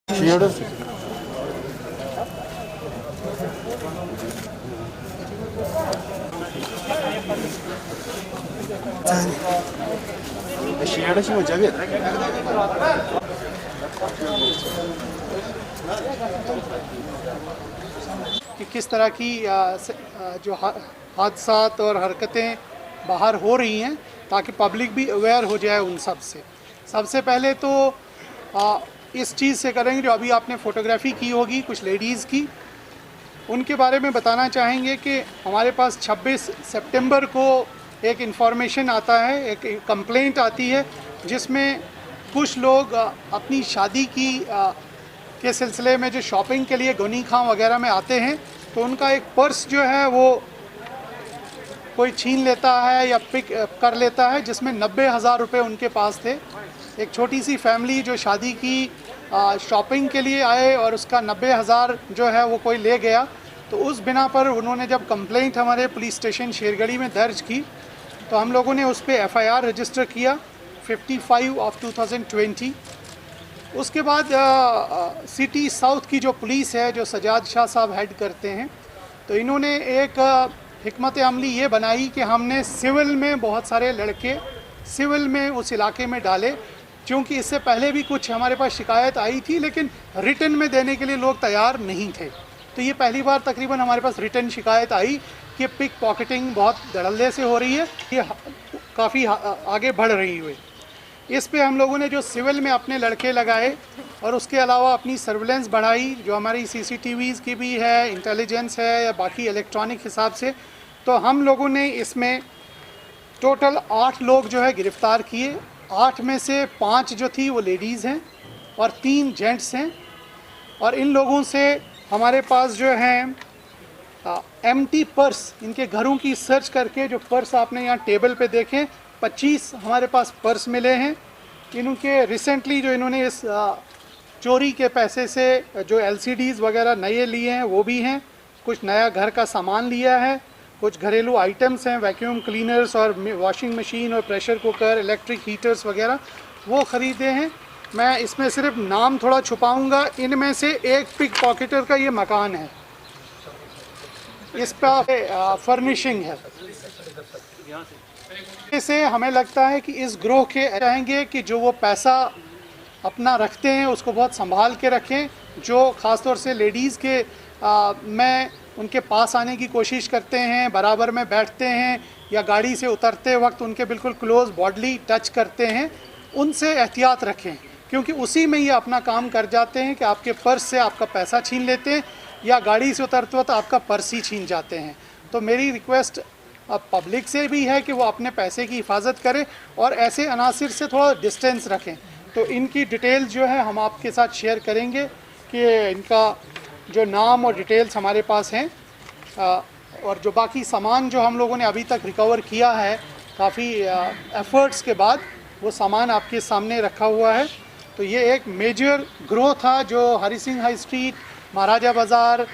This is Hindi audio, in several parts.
Cheers. Cheers mu Javed. कि किस तरह की जो हादसात और हरकतें बाहर हो रही हैं ताकि पब्लिक भी अवेयर हो जाए उन सब से। सबसे पहले तो इस चीज़ से करेंगे जो अभी आपने फ़ोटोग्राफ़ी की होगी कुछ लेडीज़ की, उनके बारे में बताना चाहेंगे कि हमारे पास 26 सितंबर को एक इन्फॉर्मेशन आता है, एक कंप्लेंट आती है जिसमें कुछ लोग अपनी शादी की के सिलसिले में जो शॉपिंग के लिए गोनी खां वगैरह में आते हैं तो उनका एक पर्स जो है वो कोई छीन लेता है या पिक कर लेता है जिसमें 90,000 रुपये उनके पास थे। एक छोटी सी फैमिली जो शादी की शॉपिंग के लिए आए और उसका 90,000 जो है वो कोई ले गया, तो उस बिना पर उन्होंने जब कंप्लेंट हमारे पुलिस स्टेशन शेरगढ़ी में दर्ज की तो हम लोगों ने उस पर FIR रजिस्टर किया 55 ऑफ 2020। उसके बाद सिटी साउथ की जो पुलिस है जो सजाद शाह साहब हेड करते हैं, तो इन्होंने एक हिकमत अमली ये बनाई कि हमने सिविल में बहुत सारे लड़के सिविल में उस इलाके में डाले, क्योंकि इससे पहले भी कुछ हमारे पास शिकायत आई थी लेकिन रिटर्न में देने के लिए लोग तैयार नहीं थे। तो ये पहली बार तकरीबन हमारे पास रिटर्न शिकायत आई कि पिक पॉकेटिंग बहुत धड़ल्ले से हो रही है, ये काफ़ी आगे बढ़ रही हुई। इस पे हम लोगों ने जो सिविल में अपने लड़के लगाए और उसके अलावा अपनी सर्विलेंस बढ़ाई जो हमारी CCTVs की भी है, इंटेलिजेंस है या बाकी इलेक्ट्रॉनिक हिसाब से, तो हम लोगों ने इसमें टोटल 8 लोग जो है गिरफ़्तार किए। 8 में से 5 जो थी वो लेडीज़ हैं और 3 जेंट्स हैं। और इन लोगों से हमारे पास जो हैं एम्प्टी पर्स, इनके घरों की सर्च करके जो पर्स आपने यहाँ टेबल पे देखें 25 हमारे पास पर्स मिले हैं। इनके रिसेंटली जो इन्होंने इस चोरी के पैसे से जो LCDs वगैरह नए लिए हैं वो भी हैं, कुछ नया घर का सामान लिया है, कुछ घरेलू आइटम्स हैं, वैक्यूम क्लीनर्स और वॉशिंग मशीन और प्रेशर कुकर, इलेक्ट्रिक हीटर्स वगैरह वो ख़रीदे हैं। मैं इसमें सिर्फ नाम थोड़ा छुपाऊंगा। इनमें से एक पिक पॉकेटर का ये मकान है, इस पर फर्निशिंग है। इससे हमें लगता है कि इस ग्रोह के चाहेंगे कि जो वो पैसा अपना रखते हैं उसको बहुत संभाल के रखें, जो ख़ास तौर से लेडीज़ के में उनके पास आने की कोशिश करते हैं, बराबर में बैठते हैं या गाड़ी से उतरते वक्त उनके बिल्कुल क्लोज बॉडली टच करते हैं, उनसे एहतियात रखें, क्योंकि उसी में ये अपना काम कर जाते हैं कि आपके पर्स से आपका पैसा छीन लेते हैं या गाड़ी से उतरते वक्त आपका पर्स ही छीन जाते हैं। तो मेरी रिक्वेस्ट पब्लिक से भी है कि वो अपने पैसे की हिफाजत करें और ऐसे अनासिर से थोड़ा डिस्टेंस रखें। तो इनकी डिटेल्स जो है हम आपके साथ शेयर करेंगे कि इनका जो नाम और डिटेल्स हमारे पास हैं और जो बाकी सामान जो हम लोगों ने अभी तक रिकवर किया है काफ़ी एफ़र्ट्स के बाद, वो सामान आपके सामने रखा हुआ है। तो ये एक मेजर ग्रोह था जो हरी सिंह हाई स्ट्रीट, महाराजा बाज़ार,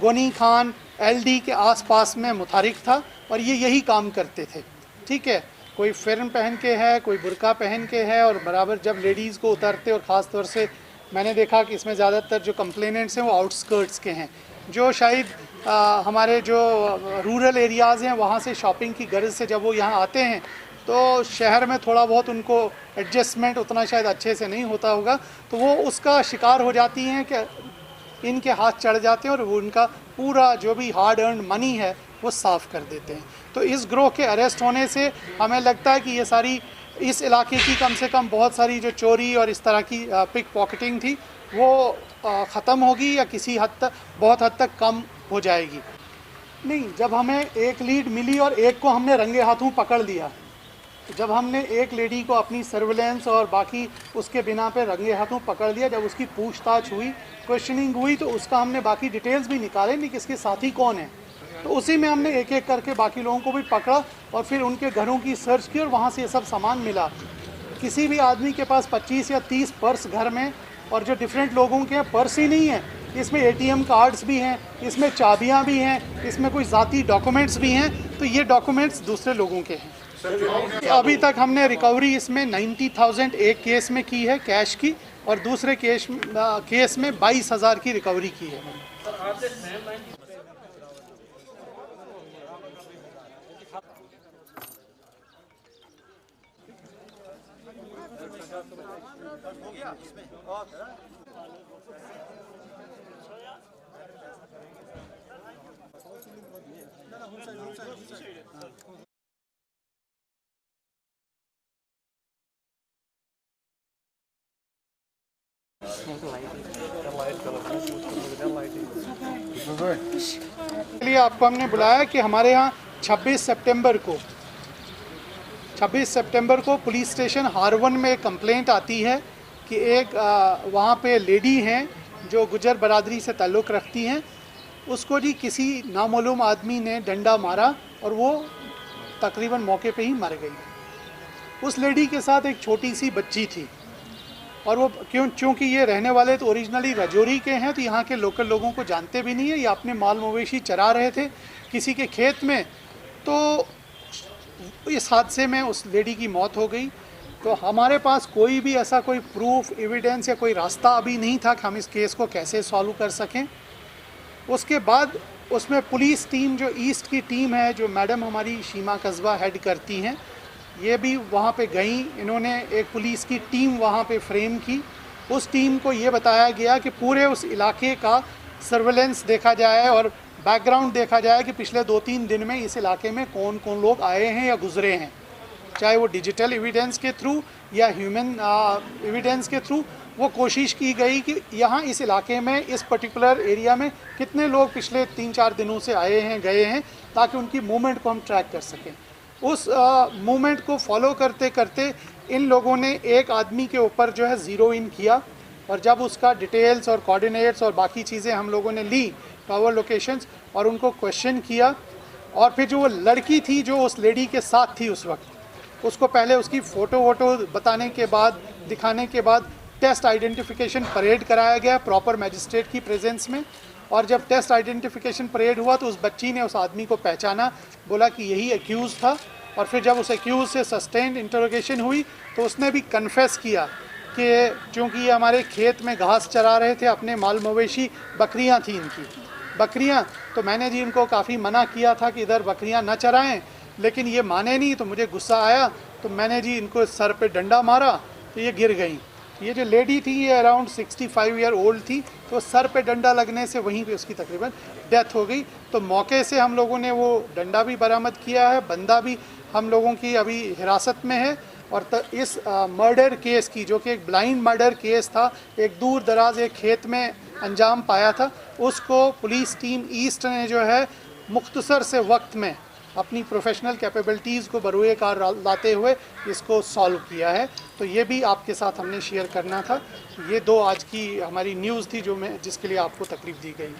गोनी खान, LD के आसपास में मुतारिक था और ये यही काम करते थे। ठीक है, कोई फ़िल्म पहन के है, कोई बुर्का पहन के है और बराबर जब लेडीज़ को उतारते, और ख़ास तौर से मैंने देखा कि इसमें ज़्यादातर जो कंप्लेनेंट्स हैं वो आउटस्कर्ट्स के हैं, जो शायद हमारे जो रूरल एरियाज़ हैं वहाँ से शॉपिंग की गर्ज से जब वो यहाँ आते हैं तो शहर में थोड़ा बहुत उनको एडजस्टमेंट उतना शायद अच्छे से नहीं होता होगा, तो वो उसका शिकार हो जाती हैं कि इनके हाथ चढ़ जाते हैं और वो उनका पूरा जो भी हार्ड अर्न मनी है वो साफ़ कर देते हैं। तो इस ग्रोह के अरेस्ट होने से हमें लगता है कि ये सारी इस इलाके की कम से कम बहुत सारी जो चोरी और इस तरह की पिक पॉकेटिंग थी वो ख़त्म होगी या किसी हद तक बहुत हद तक कम हो जाएगी। नहीं, जब हमें एक लीड मिली और एक को हमने रंगे हाथों पकड़ लिया, जब हमने एक लेडी को अपनी सर्विलेंस और बाकी उसके बिना पे रंगे हाथों पकड़ लिया, जब उसकी पूछताछ हुई, क्वेश्चनिंग हुई, तो उसका हमने बाकी डिटेल्स भी निकाले नहीं कि इसके साथी कौन है, तो उसी में हमने एक एक करके बाकी लोगों को भी पकड़ा और फिर उनके घरों की सर्च की और वहाँ से ये सब सामान मिला। किसी भी आदमी के पास 25 या 30 पर्स घर में, और जो डिफरेंट लोगों के हैं पर्स ही नहीं है, इसमें ATM कार्ड्स भी हैं, इसमें चाबियाँ भी हैं, इसमें कोई ज़ाती डॉक्यूमेंट्स भी हैं, तो ये डॉक्यूमेंट्स दूसरे लोगों के हैं। अभी तक हमने रिकवरी इसमें 90,000 एक केस में की है कैश की, और दूसरे केस में 22,000 की रिकवरी की है। लिए आपको हमने बुलाया कि हमारे यहाँ 26 सितंबर को पुलिस स्टेशन हारवन में एक कंप्लेंट आती है कि एक वहाँ पे लेडी हैं जो गुजर बरादरी से ताल्लुक़ रखती हैं, उसको जी किसी नामालूम आदमी ने डंडा मारा और वो तकरीबन मौके पे ही मर गई। उस लेडी के साथ एक छोटी सी बच्ची थी और वो क्योंकि ये रहने वाले तो ओरिजिनली राजौरी के हैं, तो यहाँ के लोकल लोगों को जानते भी नहीं है। ये अपने माल मवेशी चरा रहे थे किसी के खेत में, तो इस हादसे में उस लेडी की मौत हो गई। तो हमारे पास कोई भी ऐसा कोई प्रूफ, एविडेंस या कोई रास्ता अभी नहीं था कि हम इस केस को कैसे सॉल्व कर सकें। उसके बाद उसमें पुलिस टीम, जो ईस्ट की टीम है, जो मैडम हमारी शीमा कस्बा हेड करती हैं, ये भी वहाँ पे गई। इन्होंने एक पुलिस की टीम वहाँ पे फ्रेम की। उस टीम को ये बताया गया कि पूरे उस इलाके का सर्वेलेंस देखा जाए और बैकग्राउंड देखा जाए कि पिछले 2-3 दिन में इस इलाके में कौन कौन लोग आए हैं या गुजरे हैं, चाहे वो डिजिटल एविडेंस के थ्रू या ह्यूमन एविडेंस के थ्रू। वो कोशिश की गई कि यहाँ इस इलाके में, इस पर्टिकुलर एरिया में कितने लोग पिछले 3-4 दिनों से आए हैं, गए हैं, ताकि उनकी मूवमेंट को हम ट्रैक कर सकें। उस मूवमेंट को फॉलो करते करते इन लोगों ने एक आदमी के ऊपर जो है ज़ीरो इन किया, और जब उसका डिटेल्स और कोऑर्डिनेट्स और बाकी चीज़ें हम लोगों ने ली, टावर लोकेशंस, और उनको क्वेश्चन किया, और फिर जो वो लड़की थी जो उस लेडी के साथ थी उस वक्त, उसको पहले उसकी फ़ोटो वोटो बताने के बाद, दिखाने के बाद टेस्ट आइडेंटिफिकेशन परेड कराया गया प्रॉपर मैजिस्ट्रेट की प्रेजेंस में। और जब टेस्ट आइडेंटिफिकेशन परेड हुआ तो उस बच्ची ने उस आदमी को पहचाना, बोला कि यही एक्यूज़ था। और फिर जब उस एक्यूज़ से सस्टेन्ड इंटरोगेशन हुई तो उसने भी कन्फेस किया कि चूँकि ये हमारे खेत में घास चरा रहे थे, अपने माल मवेशी, बकरियाँ थी इनकी बकरियाँ, तो मैंने जी इनको काफ़ी मना किया था कि इधर बकरियाँ न चराएं, लेकिन ये माने नहीं। तो मुझे गुस्सा आया तो मैंने जी इनको सर पे डंडा मारा तो ये गिर गई। ये जो लेडी थी ये अराउंड 65 ईयर ओल्ड थी, तो सर पे डंडा लगने से वहीं पे उसकी तकरीबन डेथ हो गई। तो मौके से हम लोगों ने वो डंडा भी बरामद किया है, बंदा भी हम लोगों की अभी हिरासत में है। और इस मर्डर केस की, जो कि एक ब्लाइंड मर्डर केस था, एक दूर दराज एक खेत में अंजाम पाया था, उसको पुलिस टीम ईस्ट ने जो है मुख्तसर से वक्त में अपनी प्रोफेशनल कैपेबिलिटीज़ को बरूए कार लाते हुए इसको सॉल्व किया है। तो ये भी आपके साथ हमने शेयर करना था। ये 2 आज की हमारी न्यूज़ थी जिसके लिए आपको तकलीफ़ दी गई।